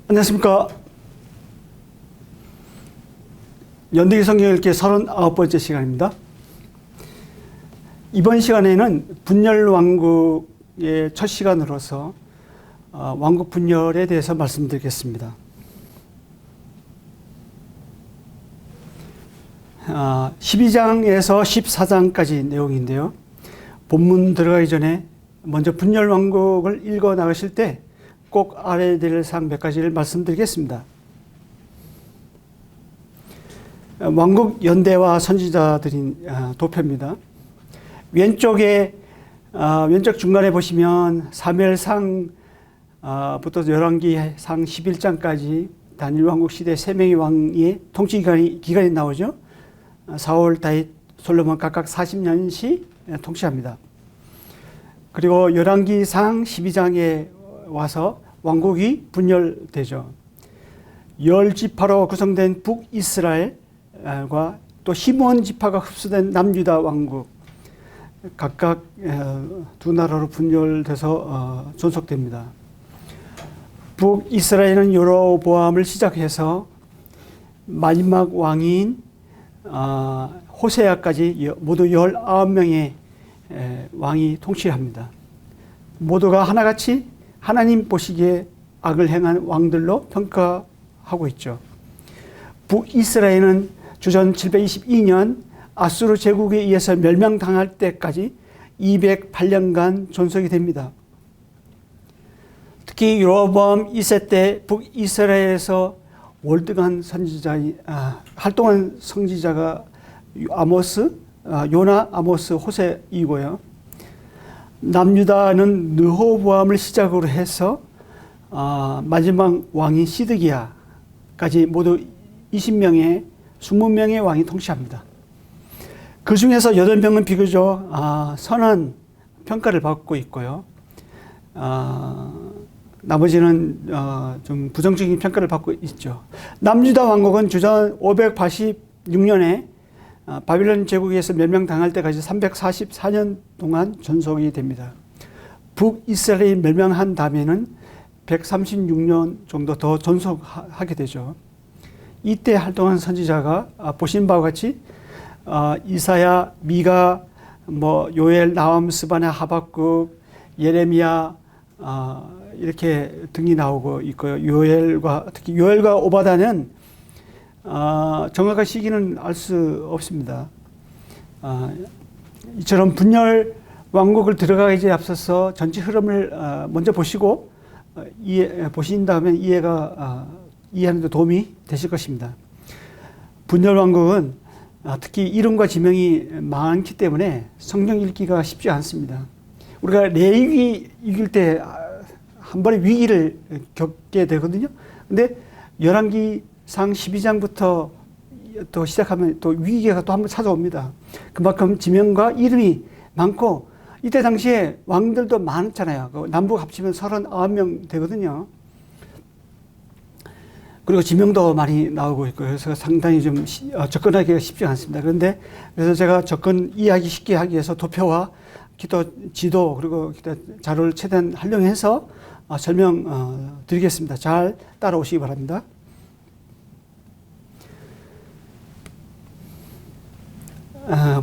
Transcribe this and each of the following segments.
안녕하십니까. 연대기 성경 읽기 39번째 시간입니다. 이번 시간에는 분열왕국의 첫 시간으로서 왕국 분열에 대해서 말씀드리겠습니다. 12장에서 14장까지 내용인데요. 본문 들어가기 전에 먼저 분열왕국을 읽어 나가실 때 꼭 알아야 될 사항 몇 가지를 말씀드리겠습니다. 왕국 연대와 선지자들인 도표입니다. 왼쪽 중간에 보시면 사무엘상부터 열왕기상 11장까지 다니엘 왕국 시대 3명의 왕의 통치 기간이 나오죠. 사울, 다윗, 솔로몬 각각 40년씩 통치합니다. 그리고 열왕기상 12장에 와서 왕국이 분열되죠. 10지파로 구성된 북이스라엘과 또 시므온 지파가 흡수된 남유다 왕국, 각각 두 나라로 분열돼서 존속됩니다. 북이스라엘은 여로보암을 시작해서 마지막 왕인 호세아까지 모두 19명의 왕이 통치합니다. 모두가 하나같이 하나님 보시기에 악을 행한 왕들로 평가하고 있죠. 북이스라엘은 주전 722년 아수르 제국에 의해서 멸망당할 때까지 208년간 존속이 됩니다. 특히 여로보암 2세 때 북이스라엘에서 월등한 활동한 선지자가 요나, 아모스, 호세이고요. 남유다는 르호보암을 시작으로 해서 마지막 왕인 시드기야까지 모두 20명의 왕이 통치합니다. 그 중에서 8명은 비교적 선한 평가를 받고 있고요. 나머지는 좀 부정적인 평가를 받고 있죠. 남유다 왕국은 주전 586년에 바빌론 제국에서 멸망당할 때까지 344년 동안 존속이 됩니다. 북이스라엘이 멸망한 다음에는 136년 정도 더 존속하게 되죠. 이때 활동한 선지자가 보신 바와 같이 이사야, 미가, 요엘, 나훔, 스바냐, 하박국, 예레미야 이렇게 등이 나오고 있고요. 특히 요엘과 오바다는 정확한 시기는 알 수 없습니다. 이처럼 분열 왕국을 들어가기 앞서서 전체 흐름을 먼저 보시고 보신 다음에 이해하는 데 도움이 되실 것입니다. 분열 왕국은 특히 이름과 지명이 많기 때문에 성경 읽기가 쉽지 않습니다. 우리가 레위기 읽을 때 한 번의 위기를 겪게 되거든요. 근데 열왕기상 12장부터 또 시작하면 또 위기가 또 한 번 찾아옵니다. 그만큼 지명과 이름이 많고 이때 당시에 왕들도 많잖아요. 남북 합치면 39명 되거든요. 그리고 지명도 많이 나오고 있고 그래서 상당히 좀 접근하기가 쉽지 않습니다. 그래서 제가 이해하기 쉽게 하기 위해서 도표와 기타 지도 그리고 기타 자료를 최대한 활용해서 설명 드리겠습니다. 잘 따라오시기 바랍니다.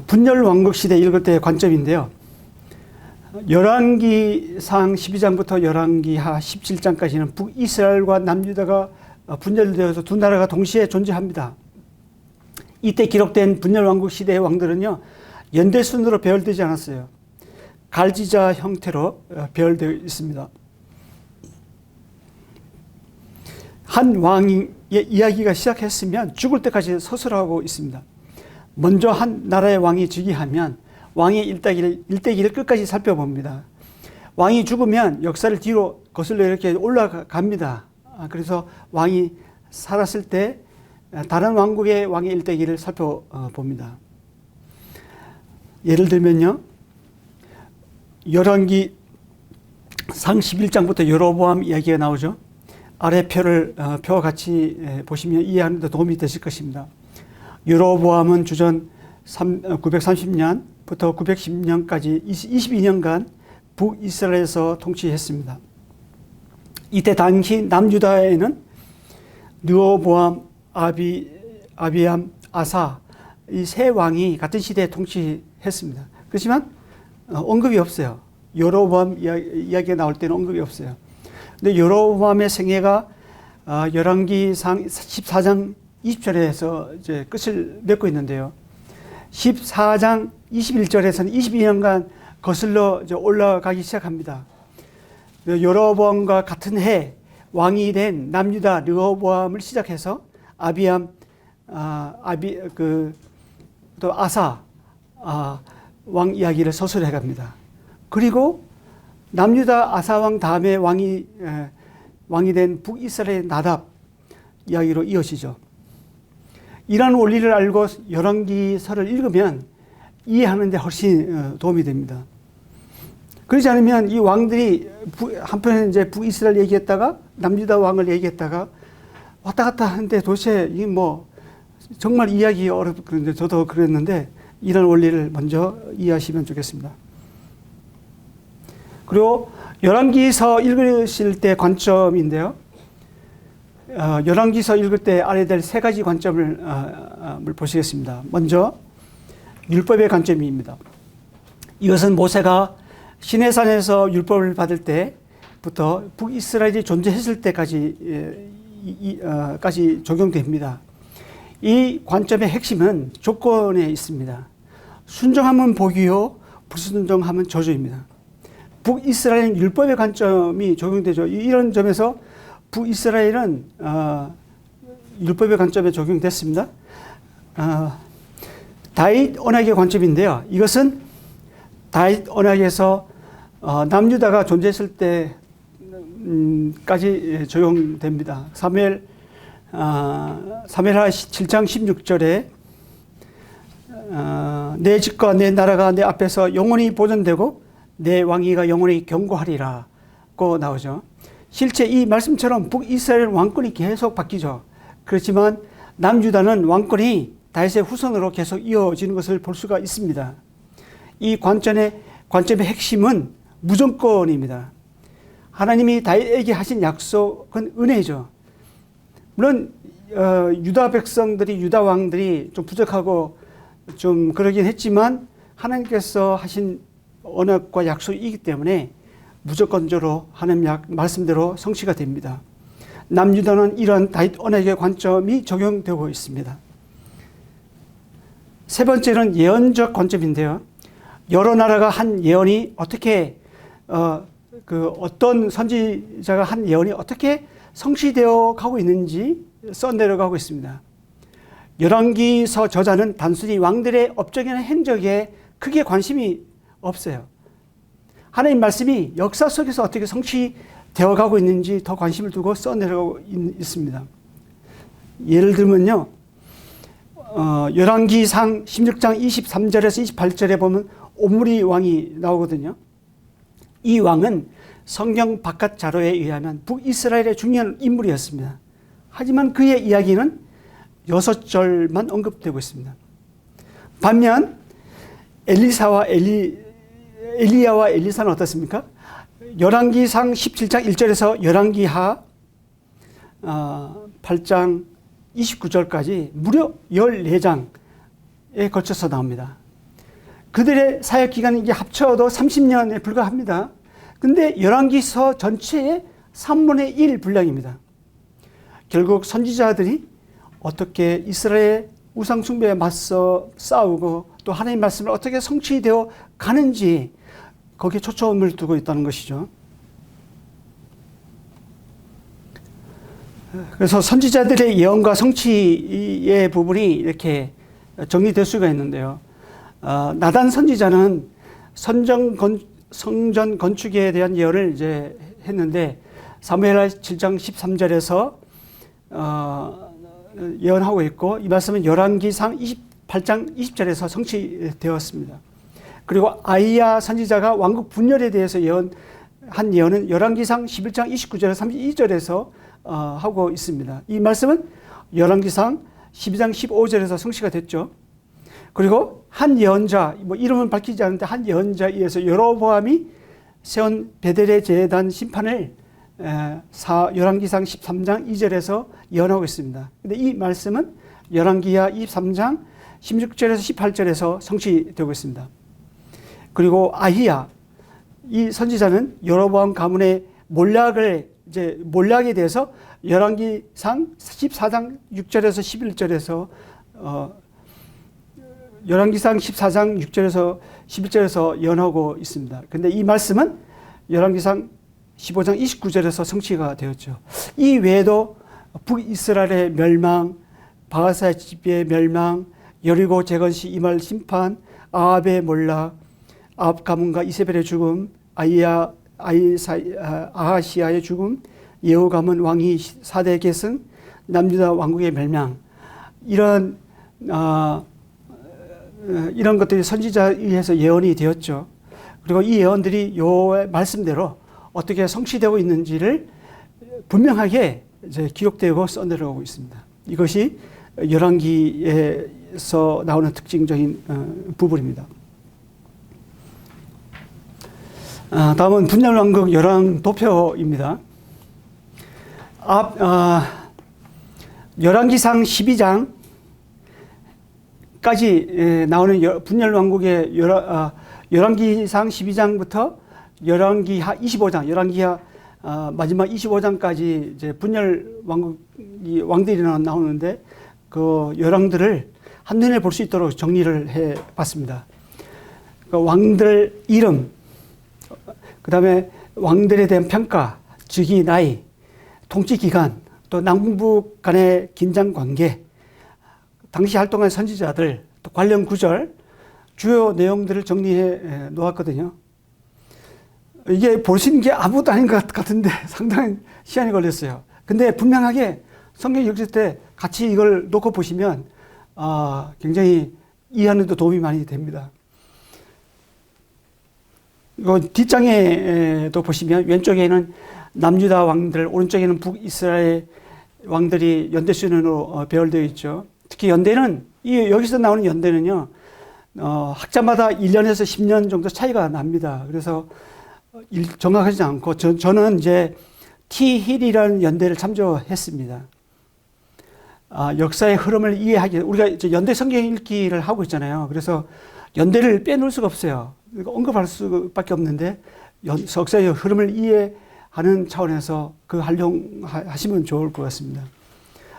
분열 왕국 시대 읽을 때의 관점인데요. 열왕기상 12장부터 열왕기하 17장까지는 북이스라엘과 남유다가 분열되어서 두 나라가 동시에 존재합니다. 이때 기록된 분열 왕국 시대의 왕들은요, 연대순으로 배열되지 않았어요. 갈지자 형태로 배열되어 있습니다. 한 왕의 이야기가 시작했으면 죽을 때까지 서술하고 있습니다. 먼저 한 나라의 왕이 즉위하면 왕의 일대기를 끝까지 살펴봅니다. 왕이 죽으면 역사를 뒤로 거슬러 이렇게 올라갑니다. 그래서 왕이 살았을 때 다른 왕국의 왕의 일대기를 살펴봅니다. 예를 들면요, 열왕기상 11장부터 여로보암 이야기가 나오죠. 아래 표와 같이 보시면 이해하는 데 도움이 되실 것입니다. 여로보암은 주전 930년부터 910년까지 22년간 북이스라엘에서 통치했습니다. 이때 당시 남유다에는 르호보암, 아비암, 아사 이 세 왕이 같은 시대에 통치했습니다. 그렇지만 언급이 없어요. 여로보암 이야기가 나올 때는 언급이 없어요. 근데 여로보암의 생애가 열왕기상 14장 20절에서 이제 끝을 맺고 있는데요. 14장 21절에서는 22년간 거슬러 이제 올라가기 시작합니다. 여로보암과 같은 해 왕이 된 남유다 르호보암을 시작해서 아비암, 또 아사 왕 이야기를 서술해 갑니다. 그리고 남유다 아사 왕 다음에 왕이 된 북이스라엘 나답 이야기로 이어지죠. 이러한 원리를 알고 열왕기서를 읽으면 이해하는 데 훨씬 도움이 됩니다. 그렇지 않으면 이 왕들이 한편에 이제 북이스라엘 얘기했다가 남유다 왕을 얘기했다가 왔다 갔다 하는데 도대체 이 뭐 정말 이해하기 어렵는데 저도 그랬는데 이런 원리를 먼저 이해하시면 좋겠습니다. 그리고 열왕기서 읽으실 때 관점인데요. 열왕기서 읽을 때 알아야 될 세 가지 관점을 보시겠습니다. 먼저 율법의 관점입니다. 이것은 모세가 시내산에서 율법을 받을 때부터 북이스라엘이 존재했을 때까지 적용됩니다. 이 관점의 핵심은 조건에 있습니다. 순종하면 복이요, 불순종하면 저주입니다. 북이스라엘은 율법의 관점이 적용되죠. 이런 점에서 북이스라엘은 율법의 관점에 적용됐습니다. 다윗 언약의 관점인데요. 이것은 다윗 언약에서 남유다가 존재했을 때까지 적용됩니다. 사무엘하 7장 16절에 내 집과 내 나라가 내 앞에서 영원히 보존되고 내 왕위가 영원히 견고하리라고 나오죠. 실제 이 말씀처럼 북이스라엘 왕권이 계속 바뀌죠. 그렇지만 남유다는 왕권이 다윗의 후손으로 계속 이어지는 것을 볼 수가 있습니다. 이 관점의 핵심은 무조건입니다. 하나님이 다윗에게 하신 약속은 은혜죠. 물론 유다 백성들이, 유다 왕들이 좀 부족하고 좀 그러긴 했지만 하나님께서 하신 언약과 약속이기 때문에 무조건적으로 하나님 말씀대로 성취가 됩니다. 남유다는 이런 다윗 언약의 관점이 적용되고 있습니다. 세 번째는 예언적 관점인데요. 여러 나라가 한 예언이 어떻게 어떤 선지자가 한 예언이 어떻게 성취되어 가고 있는지 써내려가고 있습니다. 열왕기서 저자는 단순히 왕들의 업적이나 행적에 크게 관심이 없어요. 하나님 말씀이 역사 속에서 어떻게 성취되어 가고 있는지 더 관심을 두고 써내려가고 있습니다. 예를 들면요. 열왕기상 16장 23절에서 28절에 보면 옴리 왕이 나오거든요. 이 왕은 성경 바깥 자료에 의하면 북이스라엘의 중요한 인물이었습니다. 하지만 그의 이야기는 6절만 언급되고 있습니다. 반면 엘리야와 엘리사는 어떻습니까? 열왕기상 17장 1절에서 열왕기하 8장 29절까지 무려 14장에 걸쳐서 나옵니다. 그들의 사역 기간이 이게 합쳐도 30년에 불과합니다. 근데 열왕기서 전체의 3분의 1 분량입니다. 결국 선지자들이 어떻게 이스라엘 우상 숭배에 맞서 싸우고 또 하나님 말씀을 어떻게 성취되어 가는지 거기에 초점을 두고 있다는 것이죠. 그래서 선지자들의 예언과 성취의 부분이 이렇게 정리될 수가 있는데요. 나단 선지자는 성전 건축에 대한 예언을 이제 했는데 사무엘하 7장 13절에서 예언하고 있고 이 말씀은 열왕기상 28장 20절에서 성취되었습니다. 그리고 아이야 선지자가 왕국 분열에 대해서 한 예언은 열왕기상 11장 29절에서 32절에서 하고 있습니다. 이 말씀은 열왕기상 12장 15절에서 성취가 됐죠. 그리고 한 예언자, 이름은 밝히지 않는데 한 예언자에 의해서 여로보암이 세운 베델의 제단 심판을 열왕기상 13장 2절에서 예언하고 있습니다. 근데 이 말씀은 열왕기하 23장 16절에서 18절에서 성취되고 있습니다. 그리고 아히야, 이 선지자는 여로보암 가문의 몰락에 대해서 열왕기상 14장 6절에서 11절에서 열왕기상 14장 6절에서 11절에서 예언하고 있습니다. 근데 이 말씀은 열왕기상 15장 29절에서 성취가 되었죠. 이 외에도 북이스라엘의 멸망, 바하사의 집의 멸망, 여리고 재건시 이말 심판, 아합의 몰락, 아합 가문과 이세벨의 죽음, 아하시아의 죽음, 예후 가문 왕위 4대 계승, 남유다 왕국의 멸망, 이런 것들이 선지자에 의해서 예언이 되었죠. 그리고 이 예언들이 여호와의 말씀대로 어떻게 성취되고 있는지를 분명하게 이제 기록되고 써내려오고 있습니다. 이것이 열왕기에서 나오는 특징적인 부분입니다. 다음은 분열왕국 열왕도표입니다. 열왕기상 12장까지 나오는 분열왕국의 열왕기상 12장부터 열왕기하 25장, 열왕기하 마지막 25장까지 이제 분열 왕들이 나오는데 그 열왕들을 한눈에 볼 수 있도록 정리를 해 봤습니다. 그 왕들 이름, 그 다음에 왕들에 대한 평가, 즉위 나이, 통치 기간, 또 남북 간의 긴장 관계, 당시 활동한 선지자들, 또 관련 구절, 주요 내용들을 정리해 놓았거든요. 이게 보시는 게 아무것도 아닌 것 같은데 상당히 시간이 걸렸어요. 근데 분명하게 성경 읽을 때 같이 이걸 놓고 보시면 굉장히 이해하는 데 도움이 많이 됩니다. 이거 뒷장에도 보시면 왼쪽에는 남유다 왕들, 오른쪽에는 북이스라엘 왕들이 연대순으로 배열되어 있죠. 특히 연대는 여기서 나오는 연대는요, 학자마다 1년에서 10년 정도 차이가 납니다. 그래서 정확하지 않고 저는 이제 T-힐이라는 연대를 참조했습니다. 역사의 흐름을 이해하기, 우리가 이제 연대 성경 읽기를 하고 있잖아요. 그래서 연대를 빼놓을 수가 없어요. 언급할 수밖에 없는데 역사의 흐름을 이해하는 차원에서 그 활용하시면 좋을 것 같습니다.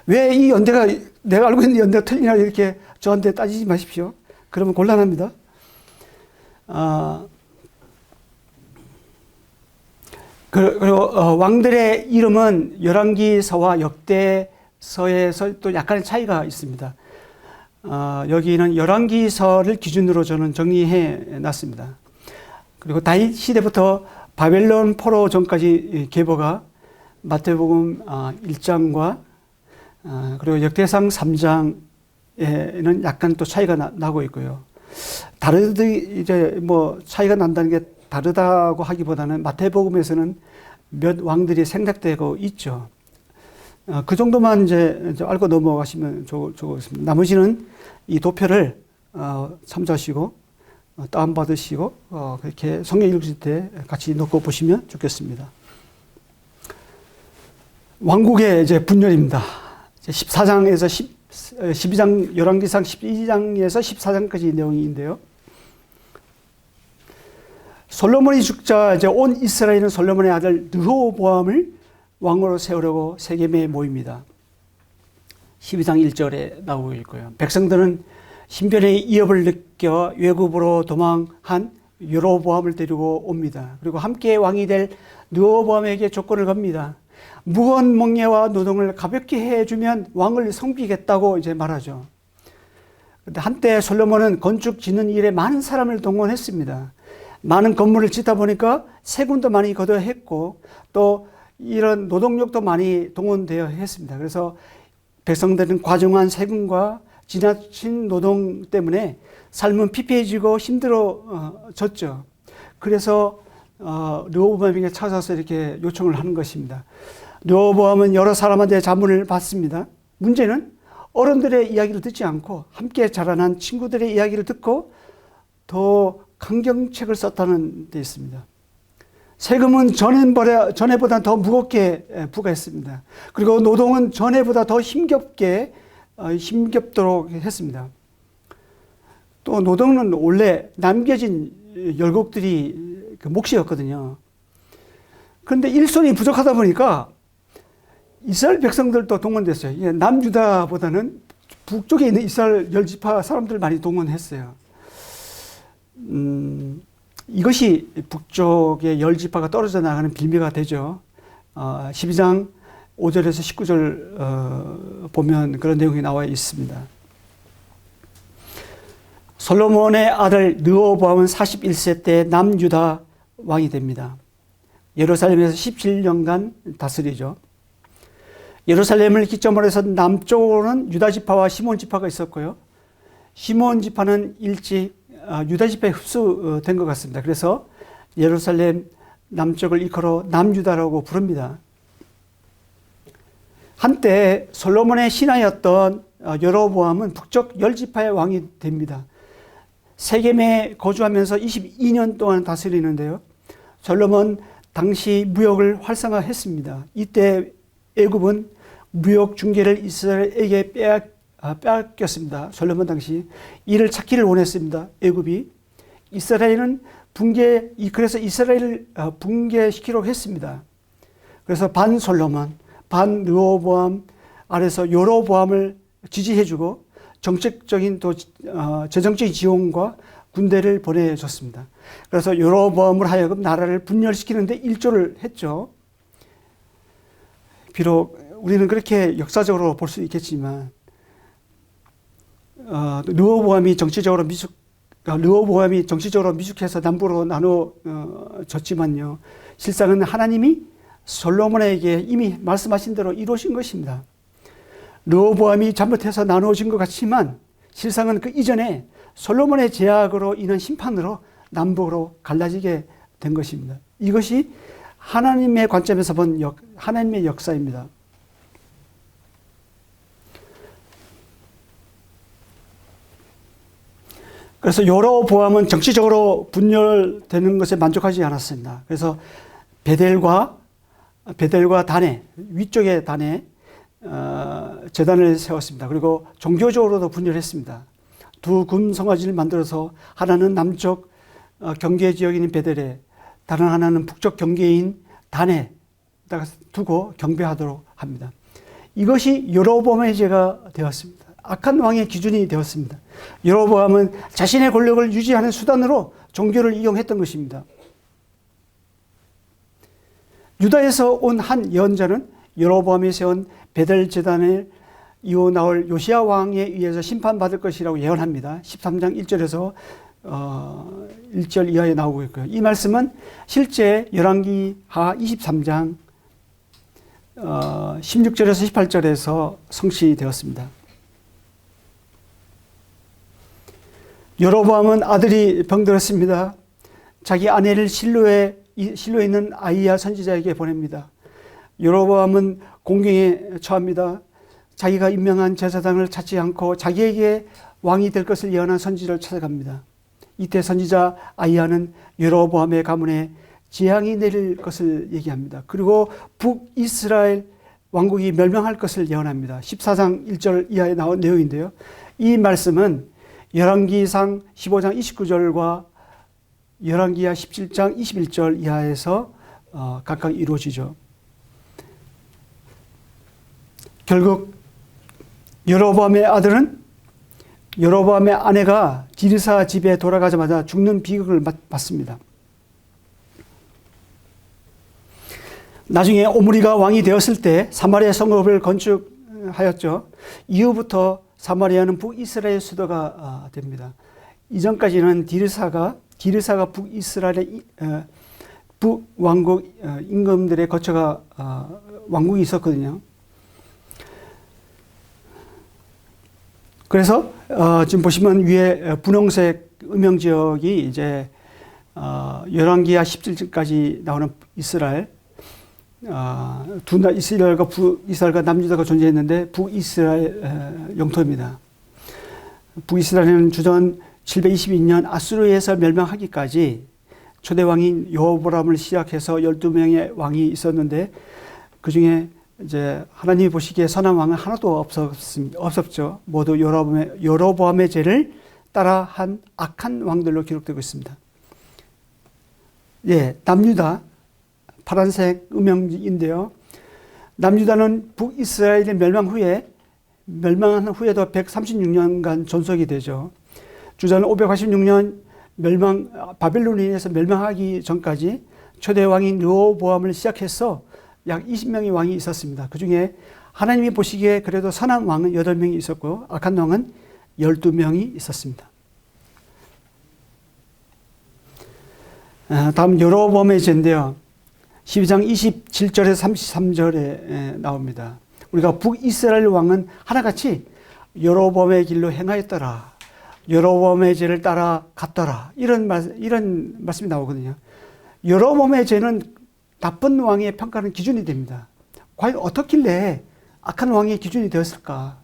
왜 이 연대가 내가 알고 있는 연대가 틀리냐 이렇게 저한테 따지지 마십시오. 그러면 곤란합니다. 그리고 왕들의 이름은 열왕기서와 역대서에서 또 약간의 차이가 있습니다. 여기는 열왕기서를 기준으로 저는 정리해 놨습니다. 그리고 다윗 시대부터 바벨론 포로 전까지 계보가 마태복음 1장과 그리고 역대상 3장에는 약간 또 차이가 나고 있고요. 이제 뭐 차이가 난다는 게 다르다고 하기보다는 마태복음에서는 몇 왕들이 생략되고 있죠. 그 정도만 이제 알고 넘어가시면 좋겠습니다. 나머지는 이 도표를 참조하시고 다운받으시고 그렇게 성경 읽으실 때 같이 놓고 보시면 좋겠습니다. 왕국의 이제 분열입니다. 14장에서 12장, 열왕기상 12장에서 14장까지 내용인데요. 솔로몬이 죽자 이제 온 이스라엘은 솔로몬의 아들 르호보암을 왕으로 세우려고 세겜에 모입니다. 12장 1절에 나오고 있고요. 백성들은 신변의 위협을 느껴 외국으로 도망한 여로보암을 데리고 옵니다. 그리고 함께 왕이 될 르호보암에게 조건을 겁니다. 무거운 멍에와 노동을 가볍게 해주면 왕을 섬기겠다고 이제 말하죠. 그런데 한때 솔로몬은 건축 짓는 일에 많은 사람을 동원했습니다. 많은 건물을 짓다 보니까 세금도 많이 걷어야 했고 또 이런 노동력도 많이 동원되어 했습니다. 그래서 백성들은 과중한 세금과 지나친 노동 때문에 삶은 피폐해지고 힘들어졌죠. 그래서 르호보암에게 찾아서 이렇게 요청을 하는 것입니다. 르호보암은 여러 사람한테 자문을 받습니다. 문제는 어른들의 이야기를 듣지 않고 함께 자라난 친구들의 이야기를 듣고 더 강경책을 썼다는 데 있습니다. 세금은 전에보다 더 무겁게 부과했습니다. 그리고 노동은 전에보다 더 힘겹도록 했습니다. 또 노동은 원래 남겨진 열국들이 그 몫이었거든요. 그런데 일손이 부족하다 보니까 이스라엘 백성들도 동원됐어요. 남유다보다는 북쪽에 있는 이스라엘 열지파 사람들 많이 동원했어요. 이것이 북쪽의 열지파가 떨어져 나가는 빌미가 되죠. 12장 5절에서 19절 보면 그런 내용이 나와 있습니다. 솔로몬의 아들 르호보암은 41세 때 남유다 왕이 됩니다. 예루살렘에서 17년간 다스리죠. 예루살렘을 기점으로 해서 남쪽으로는 유다 지파와 시몬 지파가 있었고요. 시몬 지파는 일찍 유다 지파에 흡수된 것 같습니다. 그래서 예루살렘 남쪽을 일컬어 남유다라고 부릅니다. 한때 솔로몬의 신하였던 여로보암은 북쪽 열지파의 왕이 됩니다. 세겜에 거주하면서 22년 동안 다스리는데요. 솔로몬 당시 무역을 활성화했습니다. 이때 애굽은 무역 중개를 이스라엘에게 빼앗겼습니다. 솔로몬 당시 이를 찾기를 원했습니다. 애굽이. 이스라엘은 그래서 이스라엘을 붕괴시키려고 했습니다. 그래서 반 솔로몬, 반 르호보암 아래서 여로보암을 지지해주고 정책적인 또 재정적인 지원과 군대를 보내줬습니다. 그래서 여로보암을 하여금 나라를 분열시키는데 일조를 했죠. 비록 우리는 그렇게 역사적으로 볼 수 있겠지만 르호보암이 정치적으로 미숙해서 남부로 나눠졌지만요. 실상은 하나님이 솔로몬에게 이미 말씀하신 대로 이루어진 것입니다. 르호보암이 잘못해서 나누어진 것 같지만 실상은 그 이전에 솔로몬의 제약으로 인한 심판으로 남북으로 갈라지게 된 것입니다. 이것이 하나님의 관점에서 본 하나님의 역사입니다. 그래서 여로보암은 정치적으로 분열되는 것에 만족하지 않았습니다. 그래서 베델과 단에, 위쪽의 단에 제단을 세웠습니다. 그리고 종교적으로도 분열했습니다. 두 금송아지를 만들어서 하나는 남쪽 경계 지역인 베델에, 다른 하나는 북쪽 경계인 단에다가 두고 경배하도록 합니다. 이것이 여로보암의 죄가 되었습니다. 악한 왕의 기준이 되었습니다. 여로보암은 자신의 권력을 유지하는 수단으로 종교를 이용했던 것입니다. 유다에서 온 한 예언자는 여로보암이 세운 베델 제단을 이후 나올 요시야 왕에 의해서 심판받을 것이라고 예언합니다. 13장 1절에서 1절 이하에 나오고 있고요. 이 말씀은 실제 열왕기하 23장 16절에서 18절에서 성취되었습니다. 여로보암은 아들이 병들었습니다. 자기 아내를 실로에 있는 아이야 선지자에게 보냅니다. 여로보암은 공경에 처합니다. 자기가 임명한 제사장을 찾지 않고 자기에게 왕이 될 것을 예언한 선지자를 찾아갑니다. 이때 선지자 아이야는 여로보암의 가문에 재앙이 내릴 것을 얘기합니다. 그리고 북이스라엘 왕국이 멸망할 것을 예언합니다. 14장 1절 이하에 나온 내용인데요. 이 말씀은 열왕기상 15장 29절과 열왕기하 17장 21절 이하에서 각각 이루어지죠. 결국 여로보암의 아내가 디르사 집에 돌아가자마자 죽는 비극을 맞습니다. 나중에 오므리가 왕이 되었을 때 사마리아 성읍을 건축하였죠. 이후부터 사마리아는 북이스라엘 수도가 됩니다. 이전까지는 디르사가 북이스라엘의 북왕국 임금들의 거처가 왕국이 있었거든요. 그래서 지금 보시면 위에 분홍색 음영 지역이 이제 열왕기하 17절까지 나오는 이스라엘, 이스라엘과 남유다가 존재했는데 북이스라엘 영토입니다. 북이스라엘은 주전 722년 아수르에서 멸망하기까지 초대 왕인 여호보람을 시작해서 12명의 왕이 있었는데 그 중에 이제 하나님이 보시기에 선한 왕은 하나도 없었죠. 모두 여로보암의 죄를 따라한 악한 왕들로 기록되고 있습니다. 예, 남유다 파란색 음영인데요. 남유다는 북이스라엘의 멸망한 후에도 136년간 존속이 되죠. 주전 586년 바벨론에 의해서 멸망하기 전까지 초대 왕인 르호보암을 시작해서 약 20명의 왕이 있었습니다. 그 중에 하나님이 보시기에 그래도 선한 왕은 8명이 있었고 악한 왕은 12명이 있었습니다. 다음 여로보암의 죄인데요. 12장 27절에서 33절에 나옵니다. 우리가 북이스라엘 왕은 하나같이 여로보암의 길로 행하였더라. 여로보암의 죄를 따라갔더라. 이런 말씀이 나오거든요. 여로보암의 죄는 나쁜 왕의 평가는 기준이 됩니다. 과연 어떻길래 악한 왕의 기준이 되었을까?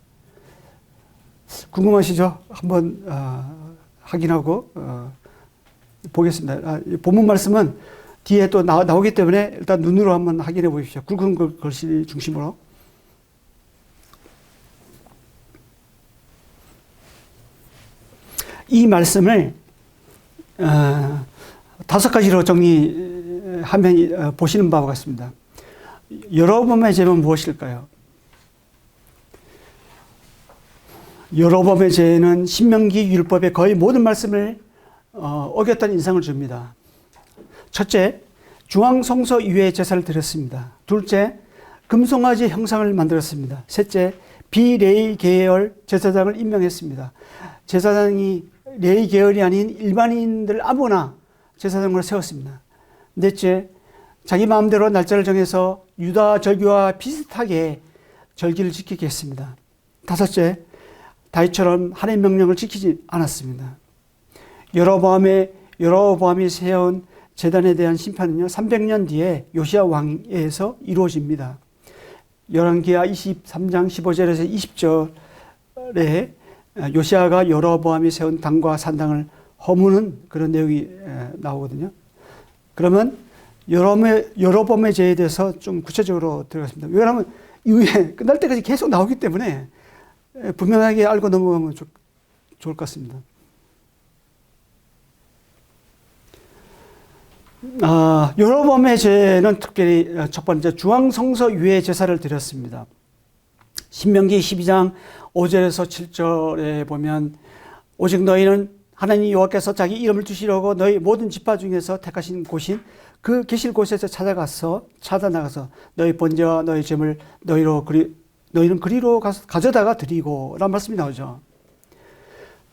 궁금하시죠? 한번 확인하고 보겠습니다. 본문 말씀은 뒤에 또 나오기 때문에 일단 눈으로 한번 확인해 보십시오. 굵은 글씨 중심으로. 이 말씀을 5가지로 정리하면 보시는 바와 같습니다. 여로보암의 죄는 무엇일까요? 여로보암의 죄는 신명기 율법의 거의 모든 말씀을 어겼다는 인상을 줍니다. 첫째, 중앙성소 이외의 제사를 드렸습니다. 둘째, 금송아지 형상을 만들었습니다. 셋째, 비레위 계열 제사장을 임명했습니다. 제사장이 레위 계열이 아닌 일반인들 아무나 제사장으로 세웠습니다. 넷째, 자기 마음대로 날짜를 정해서 유다 절기와 비슷하게 절기를 지키게 했습니다. 다섯째, 다윗처럼 하나님의 명령을 지키지 않았습니다. 여로보암이 세운 제단에 대한 심판은요, 300년 뒤에 요시야 왕에서 이루어집니다. 열왕기하 23장 15절에서 20절에 요시야가 여로보암이 세운 당과 산당을 허무는 그런 내용이 나오거든요. 그러면 여로보암의 죄에 대해서 좀 구체적으로 들어가겠습니다. 왜냐하면 이후에 끝날 때까지 계속 나오기 때문에 분명하게 알고 넘어가면 좋을 것 같습니다. 여로보암의 죄는 특별히 첫 번째 중앙성소 위에 제사를 드렸습니다. 신명기 12장 5절에서 7절에 보면 오직 너희는 하나님 여호와께서 자기 이름을 두시려고 너희 모든 지파 중에서 택하신 곳인 그 계실 곳에서 찾아나가서 너희 번제와 너희 제물 너희는 그리로 가져다가 드리고 라는 말씀이 나오죠.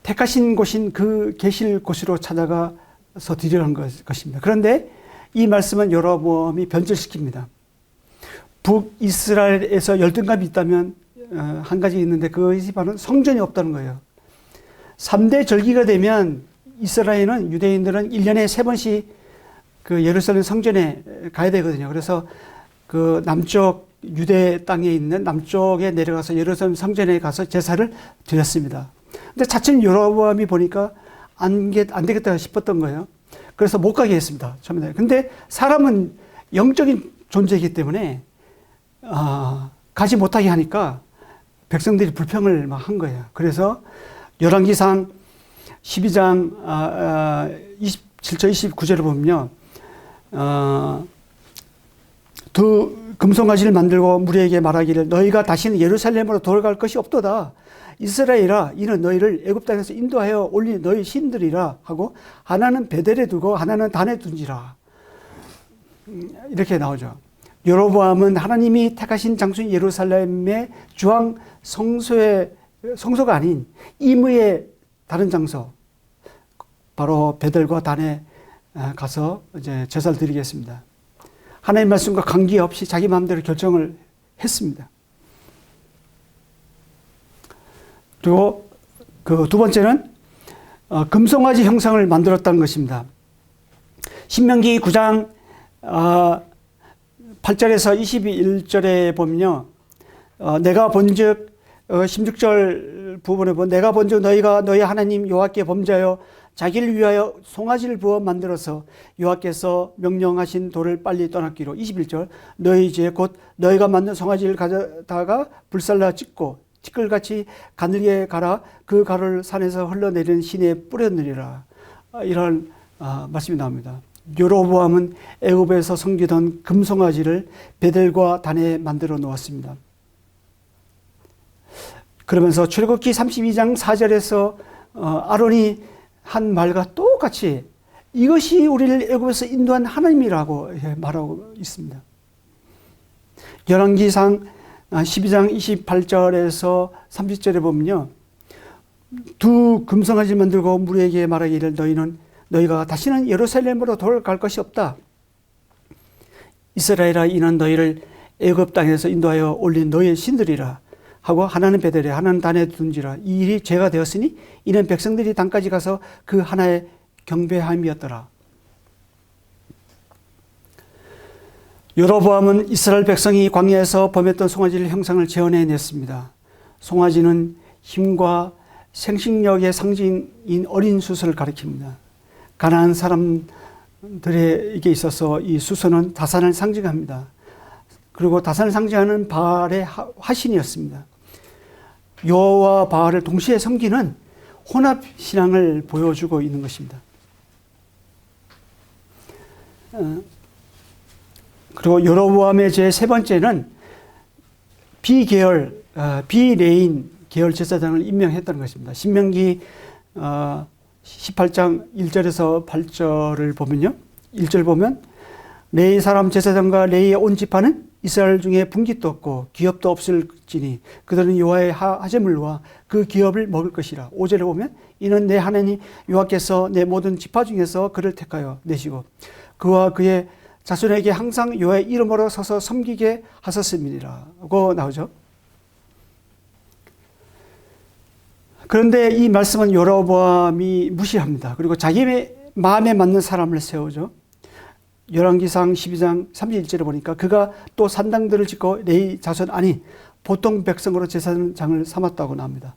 택하신 곳인 그 계실 곳으로 찾아가서 드리라는 것입니다. 그런데 이 말씀은 여로보암이 변절시킵니다. 북이스라엘에서 열등감이 있다면 한 가지 있는데 그것이 바로 성전이 없다는 거예요. 3대 절기가 되면 이스라엘은 유대인들은 1년에 3번씩 그 예루살렘 성전에 가야 되거든요. 그래서 그 남쪽 유대 땅에 있는 남쪽에 내려가서 예루살렘 성전에 가서 제사를 드렸습니다. 근데 차츰 여로보암이 보니까 안 되겠다 싶었던 거예요. 그래서 못 가게 했습니다. 처음에. 근데 사람은 영적인 존재이기 때문에 가지 못하게 하니까 백성들이 불평을 막 한 거예요. 그래서 열왕기상 12장 27절 29절을 보면요. 두 금송아지를 만들고 무리에게 말하기를 너희가 다시는 예루살렘으로 돌아갈 것이 없도다. 이스라엘아 이는 너희를 애굽 땅에서 인도하여 올린 너희 신들이라 하고 하나는 베델에 두고 하나는 단에 둔지라. 이렇게 나오죠. 여로보암은 하나님이 택하신 장소인 예루살렘의 중앙 성소가 아닌 임의의 다른 장소 바로 베델과 단에 가서 이제 제사를 드리겠습니다. 하나님 말씀과 관계없이 자기 마음대로 결정을 했습니다. 그리고 그 두 번째는 금송아지 형상을 만들었다는 것입니다. 신명기 9장 8절에서 21절에 보면요. 내가 본즉 16절 부분에 보면 내가 본즉 너희가 너희 하나님 여호와께 범죄하여 자기를 위하여 송아지를 부어 만들어서 여호와께서 명령하신 돌을 빨리 떠났기로. 21절 너희 죄 곧 너희가 만든 송아지를 가져다가 불살라 찢고 티끌같이 가늘게 갈아 그 가루를 산에서 흘러내리는 시내에 뿌렸느니라. 이런 말씀이 나옵니다. 여로보암은 애굽에서 섬기던 금송아지를 베델과 단에 만들어 놓았습니다. 그러면서 출애굽기 32장 4절에서 아론이 한 말과 똑같이 이것이 우리를 애굽에서 인도한 하나님이라고 말하고 있습니다. 열왕기상 12장 28절에서 30절에 보면요, 두 금송아지 만들고 무리에게 말하기를 너희가 다시는 예루살렘으로 돌아갈 것이 없다. 이스라엘아, 이는 너희를 애굽 땅에서 인도하여 올린 너희의 신들이라 하고 하나는 베델에 하나는 단에 둔지라. 이 일이 죄가 되었으니 이는 백성들이 단까지 가서 그 하나의 경배함이었더라. 여로보암은 이스라엘 백성이 광야에서 범했던 송아지를 형상을 재현해냈습니다. 송아지는 힘과 생식력의 상징인 어린 수소를 가리킵니다. 가나안 사람들에게 있어서 이 수소는 다산을 상징합니다. 그리고 다산을 상징하는 바알의 화신이었습니다. 여호와 바알을 동시에 섬기는 혼합 신앙을 보여주고 있는 것입니다. 그리고 여로보암의 제 세 번째는 비계열, 비레인 계열 제사장을 임명했다는 것입니다. 신명기 18장 1절에서 8절을 보면요, 1절 보면 레위 사람 제사장과 레위의 온 지파는 이스라엘 중에 분깃도 없고 기업도 없을지니 그들은 여호와의 하제물과 그 기업을 먹을 것이라. 5절에 보면 이는 내 하나님 여호와께서 내 모든 지파 중에서 그를 택하여 내시고 그와 그의 자손에게 항상 여호와의 이름으로 서서 섬기게 하셨음이니라고 나오죠. 그런데 이 말씀은 여로보암이 무시합니다. 그리고 자기 마음에 맞는 사람을 세우죠. 열왕기상 12장 31절에 보니까 그가 또 산당들을 짓고 레위 자손 아닌 보통 백성으로 제사장을 삼았다고 나옵니다.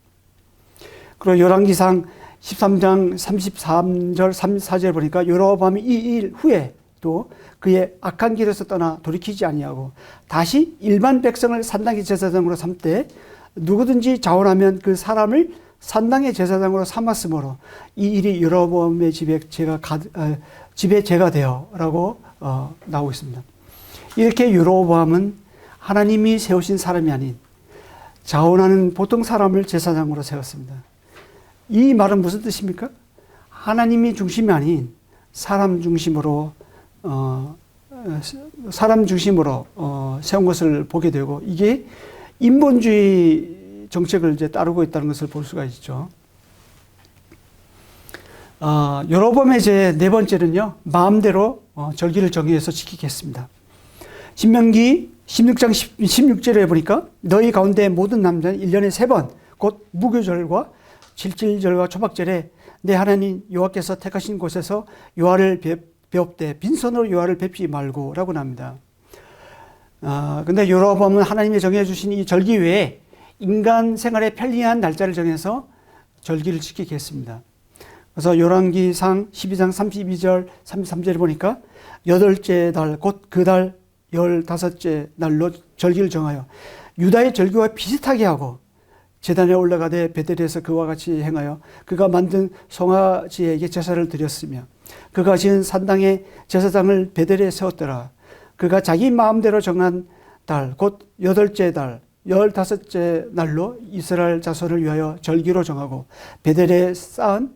그리고 열왕기상 13장 33절 34절에 보니까 여로보암이 이 일 후에 또 그의 악한 길에서 떠나 돌이키지 아니하고 다시 일반 백성을 산당의 제사장으로 삼되 누구든지 자원하면 그 사람을 산당의 제사장으로 삼았으므로 이 일이 여로보암의 집에 죄가 되어라고 나오고 있습니다. 이렇게 여로보암은 하나님이 세우신 사람이 아닌 자원하는 보통 사람을 제사장으로 세웠습니다. 이 말은 무슨 뜻입니까? 하나님이 중심이 아닌 사람 중심으로 세운 것을 보게 되고, 이게 인본주의 정책을 이제 따르고 있다는 것을 볼 수가 있죠. 여로보암의 제 네 번째는요, 마음대로 절기를 정해서 지키겠습니다. 신명기 16장 16절에 보니까 너희 가운데 모든 남자는 1년에 3번 곧 무교절과 칠칠절과 초막절에 내 하나님 여호와께서 택하신 곳에서 여호와를 배웁되 빈손으로 여호와를 뵙지 말고 라고 합니다. 근데 여로보암은 하나님이 정해주신 이 절기 외에 인간 생활에 편리한 날짜를 정해서 절기를 지키게 했습니다. 그래서 열왕기상 12장 32절 33절에 보니까 8째 달 곧 그 달 15째 날로 절기를 정하여 유다의 절기와 비슷하게 하고 제단에 올라가되 베델에서 그와 같이 행하여 그가 만든 송아지에게 제사를 드렸으며 그가 지은 산당의 제사장을 베델에 세웠더라. 그가 자기 마음대로 정한 달 곧 8째 달 15째 날로 이스라엘 자손을 위하여 절기로 정하고 베델에 쌓은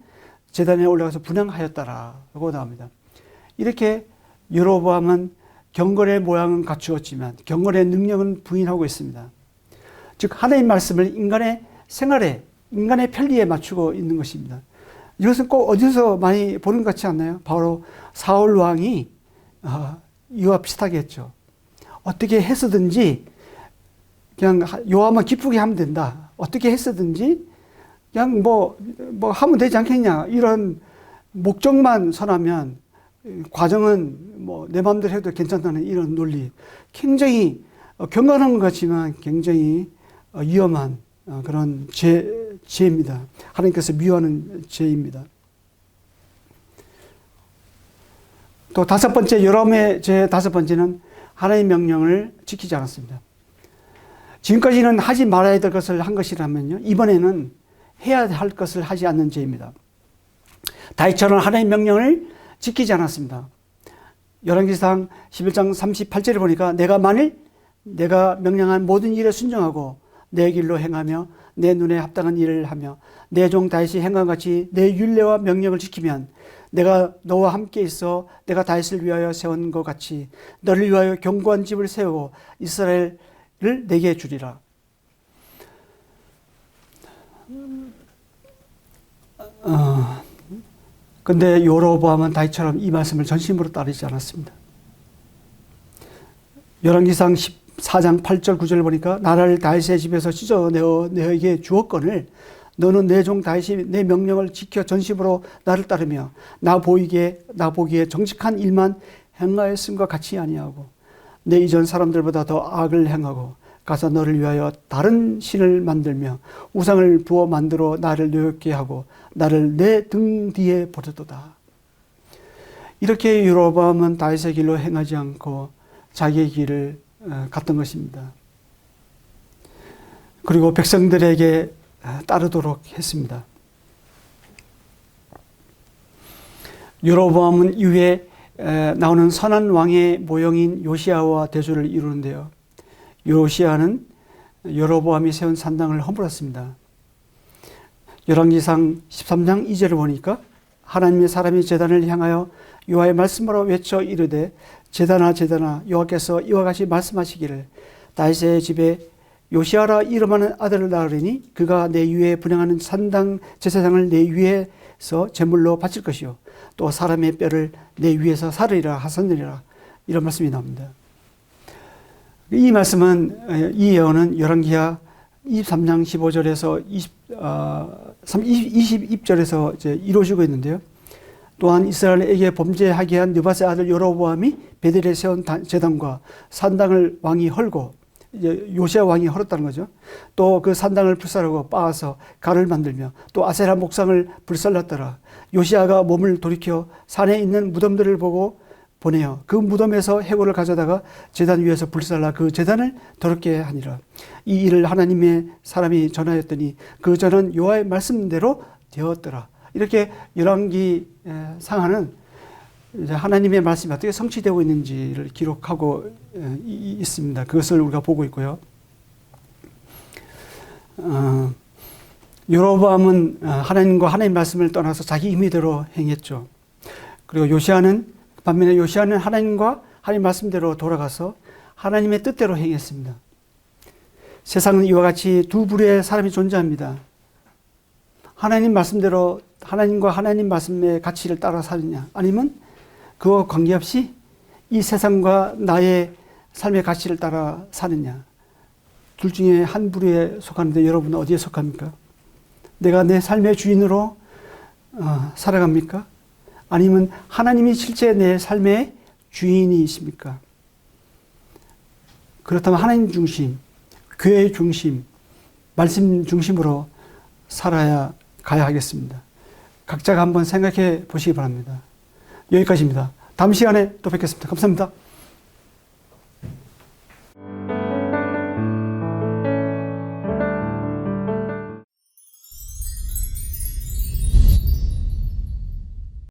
제단에 올라가서 분향하였다라고 나옵니다. 이렇게 여로보암은 경건의 모양은 갖추었지만 경건의 능력은 부인하고 있습니다. 즉 하나님의 말씀을 인간의 생활에, 인간의 편리에 맞추고 있는 것입니다. 이것은 꼭 어디서 많이 보는 것 같지 않나요? 바로 사울 왕이 이와 비슷하게 했죠. 어떻게 해서든지 그냥 여호와만 기쁘게 하면 된다. 어떻게 해서든지 그냥 뭐 하면 되지 않겠냐. 이런 목적만 선하면 과정은 뭐 내 마음대로 해도 괜찮다는 이런 논리. 굉장히 경건한 것 같지만 굉장히 위험한 그런 죄입니다. 하나님께서 미워하는 죄입니다. 또 다섯 번째, 여러분의 제 다섯 번째는 하나님의 명령을 지키지 않았습니다. 지금까지는 하지 말아야 될 것을 한 것이라면요, 이번에는 해야 할 것을 하지 않는 죄입니다. 다윗처럼 하나님의 명령을 지키지 않았습니다. 열왕기상 11장 38절에 보니까 내가 만일 내가 명령한 모든 일에 순종하고 내 길로 행하며 내 눈에 합당한 일을 하며 내 종 다윗이 행한 같이 내 율례와 명령을 지키면 내가 너와 함께 있어 내가 다윗을 위하여 세운 것 같이 너를 위하여 견고한 집을 세우고 이스라엘을 내게 주리라. 근데 여로보암은 다윗처럼 이 말씀을 전심으로 따르지 않았습니다. 열왕기상 14장 8절 9절을 보니까 나라를 다윗의 집에서 찢어내어 너에게 주었거늘 너는 내 종 다윗이 내 명령을 지켜 전심으로 나를 따르며 나 보기에 정직한 일만 행하였음과 같이 아니하고 내 이전 사람들보다 더 악을 행하고 가서 너를 위하여 다른 신을 만들며 우상을 부어 만들어 나를 노엽게 하고 나를 내 등 뒤에 버렸도다. 이렇게 여로보암은 다윗의 길로 행하지 않고 자기의 길을 갔던 것입니다. 그리고 백성들에게 따르도록 했습니다. 여로보암은 이후에 나오는 선한 왕의 모형인 요시아와 대조를 이루는데요. 요시아는 여로보암이 세운 산당을 허물었습니다. 열왕기상 13장 2절을 보니까 하나님의 사람이 제단을 향하여 여호와의 말씀으로 외쳐 이르되 제단아 제단아 여호와께서 이와 같이 말씀하시기를 다윗의 집에 요시아라 이름하는 아들을 낳으리니 그가 내 위에 분향하는 산당 제사장을 내 위에서 제물로 바칠 것이요 또 사람의 뼈를 내 위에서 사르리라 하셨느니라. 이런 말씀이 나옵니다. 이 말씀은 이 예언은 열왕기하 23장 15절에서 22절에서 이제 이루어지고 있는데요. 또한 이스라엘에게 범죄하게 한 느밧의 아들 여로보암이 베델에 세운 제단과 산당을 왕이 헐고 이제 요시아 왕이 헐었다는 거죠. 또 그 산당을 불살르고 빻아서 갈을 만들며 또 아세라 목상을 불살랐더라. 요시아가 몸을 돌이켜 산에 있는 무덤들을 보고 보내어 그 무덤에서 해골을 가져다가 제단 위에서 불살라 그 제단을 더럽게 하니라. 이 일을 하나님의 사람이 전하였더니 그 전은 여호와의 말씀대로 되었더라. 이렇게 열왕기 상하는 이제 하나님의 말씀이 어떻게 성취되고 있는지를 기록하고 있습니다. 그것을 우리가 보고 있고요. 여로보암은 하나님과 하나님의 말씀을 떠나서 자기 임의대로 행했죠. 그리고 반면에 요시아는 하나님과 하나님 말씀대로 돌아가서 하나님의 뜻대로 행했습니다. 세상은 이와 같이 두 부류의 사람이 존재합니다. 하나님 말씀대로 하나님과 하나님 말씀의 가치를 따라 사느냐, 아니면 그와 관계없이 이 세상과 나의 삶의 가치를 따라 사느냐. 둘 중에 한 부류에 속하는데 여러분은 어디에 속합니까? 내가 내 삶의 주인으로 살아갑니까? 아니면 하나님이 실제 내 삶의 주인이십니까? 그렇다면 하나님 중심, 교회 중심, 말씀 중심으로 가야 하겠습니다. 각자가 한번 생각해 보시기 바랍니다. 여기까지입니다. 다음 시간에 또 뵙겠습니다. 감사합니다.